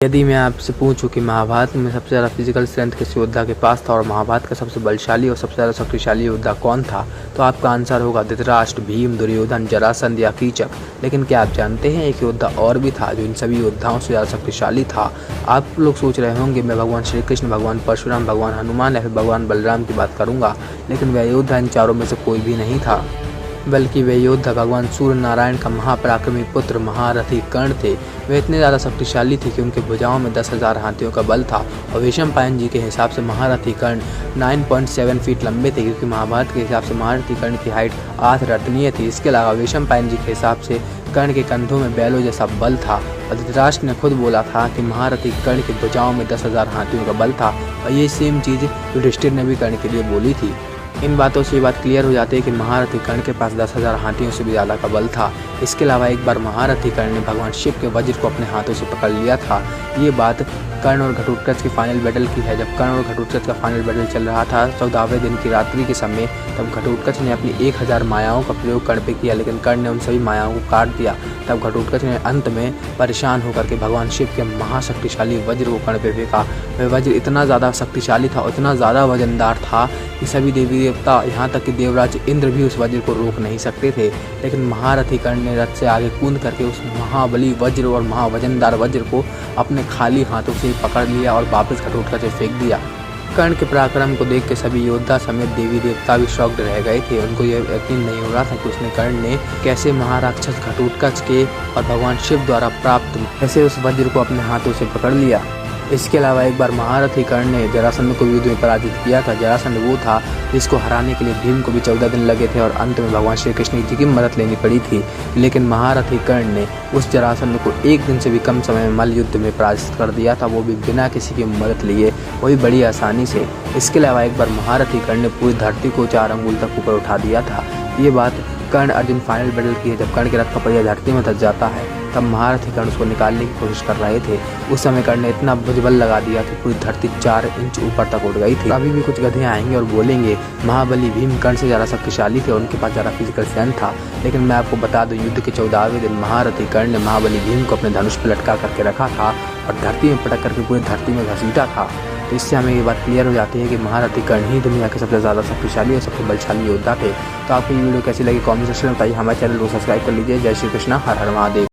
यदि मैं आपसे पूछूं कि महाभारत में सबसे ज़्यादा फिजिकल स्ट्रेंथ किस योद्धा के पास था और महाभारत का सबसे बलशाली और सबसे ज़्यादा शक्तिशाली योद्धा कौन था, तो आपका आंसर होगा धृतराष्ट्र, भीम, दुर्योधन, जरासंध या कीचक। लेकिन क्या आप जानते हैं एक योद्धा और भी था जो इन सभी योद्धाओं से ज़्यादा शक्तिशाली था। आप लोग सोच रहे होंगे मैं भगवान श्री कृष्ण, भगवान परशुराम, भगवान हनुमान या फिर भगवान बलराम की बात करूँगा, लेकिन वह योद्धा इन चारों में से कोई भी नहीं था, बल्कि वे योद्धा भगवान सूर्य नारायण का महापराक्रमी पुत्र महारथी कर्ण थे। वे इतने ज़्यादा शक्तिशाली थे कि उनके भुजाओं में 10,000 हाथियों का बल था और भीष्म पायन जी के हिसाब से महारथी कर्ण 9.7 फीट लंबे थे, क्योंकि महाभारत के हिसाब से महारथी कर्ण की हाइट 8 रत्नीय थी। इसके अलावा भीष्म पायन जी के हिसाब से कर्ण के कंधों में बैलों जैसा बल था और धृतराष्ट्र ने खुद बोला था कि महारथी कर्ण की भुजाओं में 10,000 हाथियों का बल था और ये सेम चीज़ युधिष्ठिर ने भी कर्ण के लिए बोली थी। इन बातों से ये बात क्लियर हो जाती है कि महारथी कर्ण के पास 10,000 हाथियों से भी ज़्यादा का बल था। इसके अलावा एक बार महारथी कर्ण ने भगवान शिव के वज्र को अपने हाथों से पकड़ लिया था। ये बात कर्ण और घटोत्कच की फाइनल बैटल की है। जब कर्ण और घटोत्कच का फाइनल बैटल चल रहा था 14वें दिन की रात्रि के समय, तब घटोत्कच ने अपनी 1000 मायाओं का प्रयोग कर्ण पे किया, लेकिन कर्ण ने उन सभी मायाओं को काट दिया। तब घटोत्कच ने अंत में परेशान होकर के भगवान शिव के महाशक्तिशाली वज्र को कर्ण पे फेंका। वह वज्र इतना ज़्यादा शक्तिशाली था, इतना ज़्यादा वजनदार था कि सभी देवी देवता, यहाँ तक कि देवराज इंद्र भी उस वज्र को रोक नहीं सकते थे। लेकिन महारथी कर्ण ने रथ से आगे कूद करके उस महाबली वज्र और महावजनदार वज्र को अपने खाली हाथों से पकड़ लिया और वापस घटोत्कच से फेंक दिया। कर्ण के पराक्रम को देख के सभी योद्धा समेत देवी देवता भी शॉक्ड रह गए थे। उनको यह यकीन नहीं हो रहा था कि उसने कर्ण ने कैसे महाराक्षस घटोत्कच के और भगवान शिव द्वारा प्राप्त कैसे उस वज्र को अपने हाथों से पकड़ लिया। इसके अलावा एक बार महारथी कर्ण ने जरासंध को युद्ध में पराजित किया था। जरासंध वो था जिसको हराने के लिए भीम को भी 14 दिन लगे थे और अंत में भगवान श्री कृष्ण जी की मदद लेनी पड़ी थी। लेकिन महारथी कर्ण ने उस जरासंध को 1 दिन से भी कम समय में मल्ल युद्ध में पराजित कर दिया था, वो भी बिना किसी की मदद लिए, वही बड़ी आसानी से। इसके अलावा एक बार महारथी कर्ण ने पूरी धरती को 4 अंगुल तक ऊपर उठा दिया था। ये बात कर्ण अर्जुन फाइनल बैटल की है। जब कर्ण के रथ का पहिया धरती में धंस जाता है तब महारथी कर्ण उसको निकालने की कोशिश कर रहे थे। उस समय कर्ण ने इतना भुजबल लगा दिया कि पूरी धरती 4 इंच ऊपर तक उठ गई थी। अभी भी कुछ गधे आएंगे और बोलेंगे महाबली भीम कर्ण से ज़्यादा शक्तिशाली थे और उनके पास ज़्यादा फिजिकल स्ट्रेंथ था। लेकिन मैं आपको बता दूं, युद्ध के 14वें दिन महारथी कर्ण ने महाबली भीम को अपने धनुष पर लटका करके रखा था और धरती में पटक करके पूरी धरती में घसीटा था। तो इससे हमें ये बात क्लियर हो जाती है कि महारथी कर्ण ही दुनिया के सबसे ज़्यादा शक्तिशाली और सबसे बलशाली योद्धा थे। तो आपको ये वीडियो कैसी लगी कमेंट सेक्शन में बताइए। हमारे चैनल को सब्सक्राइब कर लीजिए। जय श्री कृष्णा, हर हर महादेव।